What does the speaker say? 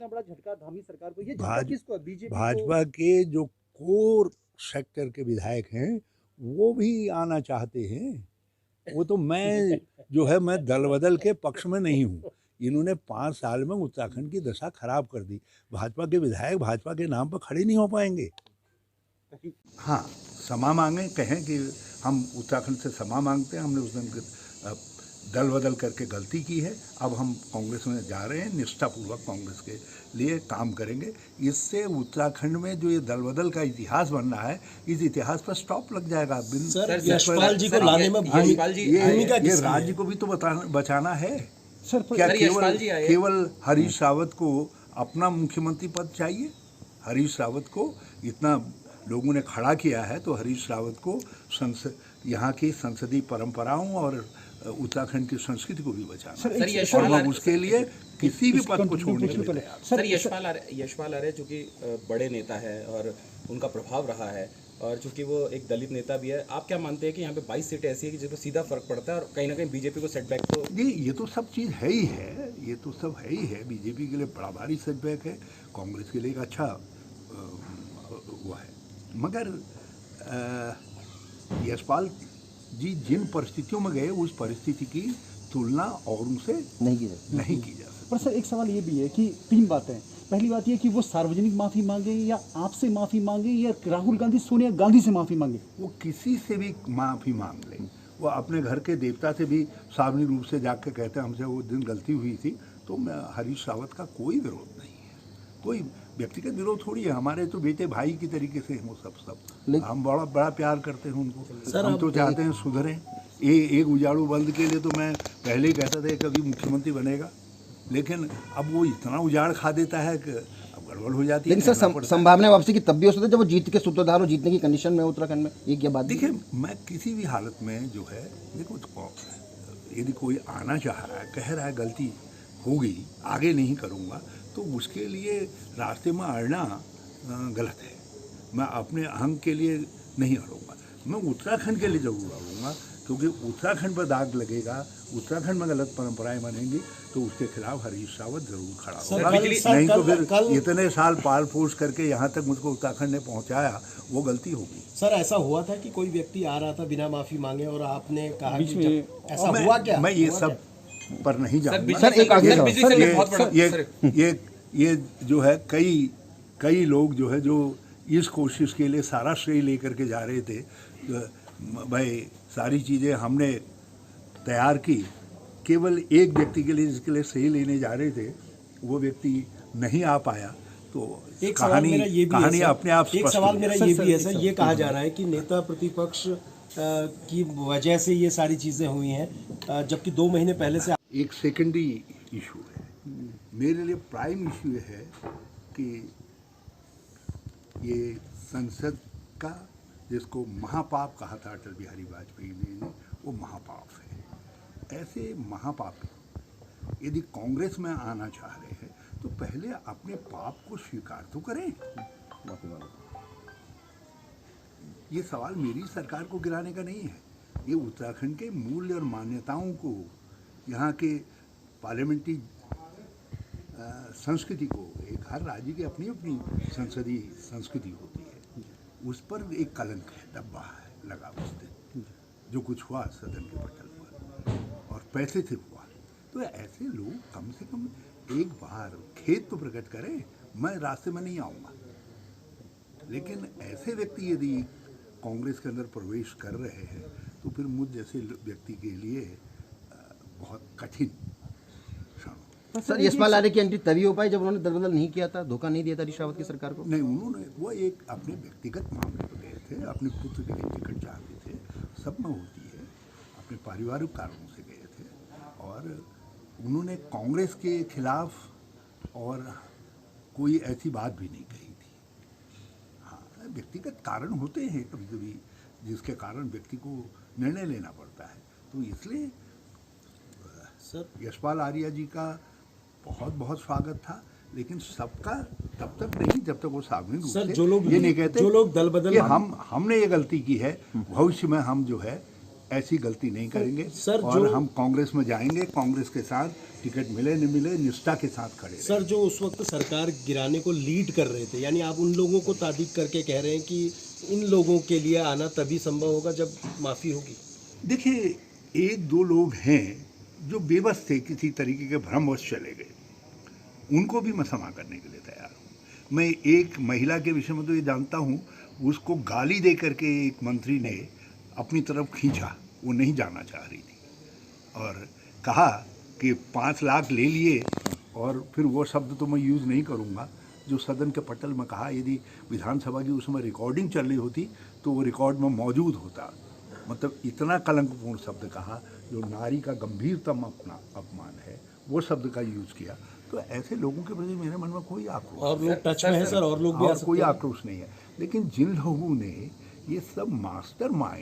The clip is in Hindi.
इतना बड़ा झटका धामी सरकार को, ये झटका किसको, बीजेपी भाजपा के जो कोर सेक्टर के विधायक हैं वो भी आना चाहते हैं। वो तो मैं जो है मैं दल बदल के पक्ष में नहीं हूँ। इन्होंने 5 साल में उत्तराखंड की दशा खराब कर दी। भाजपा के विधायक भाजपा के नाम पर खड़े नहीं हो पाएंगे। हाँ, क्षमा मांगे, कहें कि हम उत्तराखंड से क्षमा मांगते हैं, हमने उस दिन दल बदल करके गलती की है। अब हम कांग्रेस में जा रहे हैं, निष्ठापूर्वक कांग्रेस के लिए काम करेंगे। इससे उत्तराखंड में जो ये दल बदल का इतिहास बन रहा है, इस इतिहास पर स्टॉप लग जाएगा। सर, यशपाल जी को लाने में ये राज्य को भी तो बचाना है। क्या केवल हरीश रावत को अपना मुख्यमंत्री पद चाहिए? हरीश रावत को इतना लोगों ने खड़ा किया है, तो हरीश रावत को यहाँ की संसदीय परंपराओं और उत्तराखंड की संस्कृति को भी बचाना। और उसके लिए किसी भी पद को छोड़ने के लिए तैयार। सर, यशपाल आर्य चूंकि बड़े नेता है और उनका प्रभाव रहा है, और चूंकि वो एक दलित नेता भी है, आप क्या मानते हैं कि यहाँ पे 22 सीटें ऐसी है कि जिसको सीधा फर्क पड़ता है और कहीं ना कहीं बीजेपी को सेटबैक? तो ये तो सब चीज़ है ही है, ये तो सब है ही है। बीजेपी के लिए बड़ा भारी सेटबैक है, कांग्रेस के लिए एक अच्छा हुआ है। मगर यशपाल जी जिन परिस्थितियों में गए, उस परिस्थिति की तुलना और उनसे नहीं की जा सकती। पर सर, एक सवाल ये भी है कि 3 बातें हैं। पहली बात ये कि वो सार्वजनिक माफ़ी मांगे, या आपसे माफ़ी मांगे, या राहुल गांधी सोनिया गांधी से माफ़ी मांगे। वो किसी से भी माफ़ी मांग लें। वो अपने घर के देवता से भी सार्वजनिक रूप से जाकर कहते हैं हमसे वो दिन गलती हुई थी। तो हरीश रावत का कोई विरोध नहीं है, कोई व्यक्तिगत विरोध थोड़ी है। हमारे तो बेटे भाई की तरीके से हैं वो सब हम बड़ा प्यार करते हैं उनको। हम तो चाहते हैं सुधरें। एक उजाड़ू बल्द के लिए तो मैं पहले ही कहता था कभी मुख्यमंत्री बनेगा, लेकिन अब वो इतना उजाड़ खा देता है कि अब गड़बड़ हो जाती है। लेकिन सर, संभावना वापसी की तब भी हो सकती है जब वो जीत के सूत्रधार हो, जीतने की कंडीशन में उत्तराखंड में। ये क्या बात? देखिए, मैं किसी भी हालत में जो है, देखो यदि कोई आना चाह रहा है, कह रहा है गलती होगी, आगे नहीं करूँगा, तो उसके लिए रास्ते में अड़ना गलत है। मैं अपने अहंग के लिए नहीं अड़ूंगा, मैं उत्तराखंड के लिए जरूर अड़ूंगा, क्योंकि उत्तराखंड पर दाग लगेगा, उत्तराखंड में गलत परंपराएं बनेंगी, तो उसके खिलाफ हरीश रावत जरूर खड़ा होगा। नहीं तो फिर इतने साल पाल पोस करके यहाँ तक मुझको उत्तराखंड ने पहुँचाया, वो गलती होगी। सर, ऐसा हुआ था कि कोई व्यक्ति आ रहा था बिना माफी मांगे और आपने कहा कि ऐसा हुआ क्या? मैं ये सब पर नहीं जाऊंगा। सर, एक ये जो है कई लोग जो है जो इस कोशिश के लिए सारा श्रेय लेकर के जा रहे थे। भाई सारी चीज़ें हमने तैयार की, केवल एक व्यक्ति के लिए जिसके लिए श्रेय लेने जा रहे थे, वो व्यक्ति नहीं आ पाया। तो एक कहानी अपने आप। एक सवाल मेरा ये भी है सर, ये कहा जा रहा है कि नेता प्रतिपक्ष की वजह से ये सारी चीज़ें हुई हैं, जबकि 2 महीने पहले से। एक सेकेंडरी इशू है, मेरे लिए प्राइम इशू ये है कि ये संसद का जिसको महापाप कहा था अटल बिहारी वाजपेयी ने, वो महापाप है। ऐसे महापाप यदि कांग्रेस में आना चाह रहे हैं तो पहले अपने पाप को स्वीकार तो करें। ये सवाल मेरी सरकार को गिराने का नहीं है, ये उत्तराखंड के मूल्य और मान्यताओं को, यहाँ के पार्लियामेंट्री संस्कृति को, एक हर राज्य की अपनी अपनी संसदीय संस्कृति होती है, उस पर एक कलंक है, डब्बा है लगा उस दिन जो कुछ हुआ सदन के पटल पर और पैसे से हुआ। तो ऐसे लोग कम से कम एक बार खेद तो प्रकट करें, मैं रास्ते में नहीं आऊँगा। लेकिन ऐसे व्यक्ति यदि कांग्रेस के अंदर प्रवेश कर रहे हैं तो फिर मुझ जैसे व्यक्ति के लिए बहुत कठिन। सर, यशपाल आर्य की एंट्री तभी हो पाई जब उन्होंने दल बदल नहीं किया था, धोखा नहीं दिया था हरीश रावत की सरकार को। नहीं, उन्होंने वो एक अपने व्यक्तिगत मामले पर गए थे, अपने पुत्र के लिए टिकट चाहते थे, सब में होती है, अपने पारिवारिक कारणों से गए थे, और उन्होंने कांग्रेस के खिलाफ और कोई ऐसी बात भी नहीं कही थी। हाँ, व्यक्तिगत कारण होते हैं कभी कभी जिसके कारण व्यक्ति को निर्णय लेना पड़ता है। तो इसलिए सर, यशपाल आर्य जी का बहुत बहुत स्वागत था, लेकिन सबका तब तक नहीं जब तक वो सार्वजनिक रूप से जो लोग ये नहीं कहते, जो लोग दल बदल हमने ये गलती की है, भविष्य में हम जो है ऐसी गलती नहीं करेंगे सर, और जो- हम कांग्रेस में जाएंगे, कांग्रेस के साथ टिकट मिले न मिले निष्ठा के साथ खड़े रहेंगे। सर जो उस वक्त सरकार गिराने को लीड कर रहे थे, यानी आप उन लोगों को तारीफ करके कह रहे हैं कि इन लोगों के लिए आना तभी संभव होगा जब माफ़ी होगी। देखिए, एक दो लोग हैं जो बेबस थे, किसी तरीके के भ्रमवश चले गए, उनको भी मैं क्षमा करने के लिए तैयार हूँ। मैं एक महिला के विषय में तो ये जानता हूँ, उसको गाली दे करके एक मंत्री ने अपनी तरफ खींचा, वो नहीं जाना चाह रही थी और कहा कि 5 लाख ले लिए, और फिर वो शब्द तो मैं यूज़ नहीं करूँगा जो सदन के पटल में कहा। यदि विधानसभा की उस समय रिकॉर्डिंग चल रही होती तो वो रिकॉर्ड में मौजूद होता। मतलब इतना कलंकपूर्ण शब्द कहा जो नारी का गंभीरतम अपना अपमान है, वो शब्द का यूज़ किया। तो ऐसे लोगों के प्रति मेरे मन में कोई आक्रोश और लोग टच में हैं सर, और लोग भी आ और सकते कोई हैं। आक्रोश नहीं है। लेकिन जिन लोगों ने ये सब मास्टरमाइंड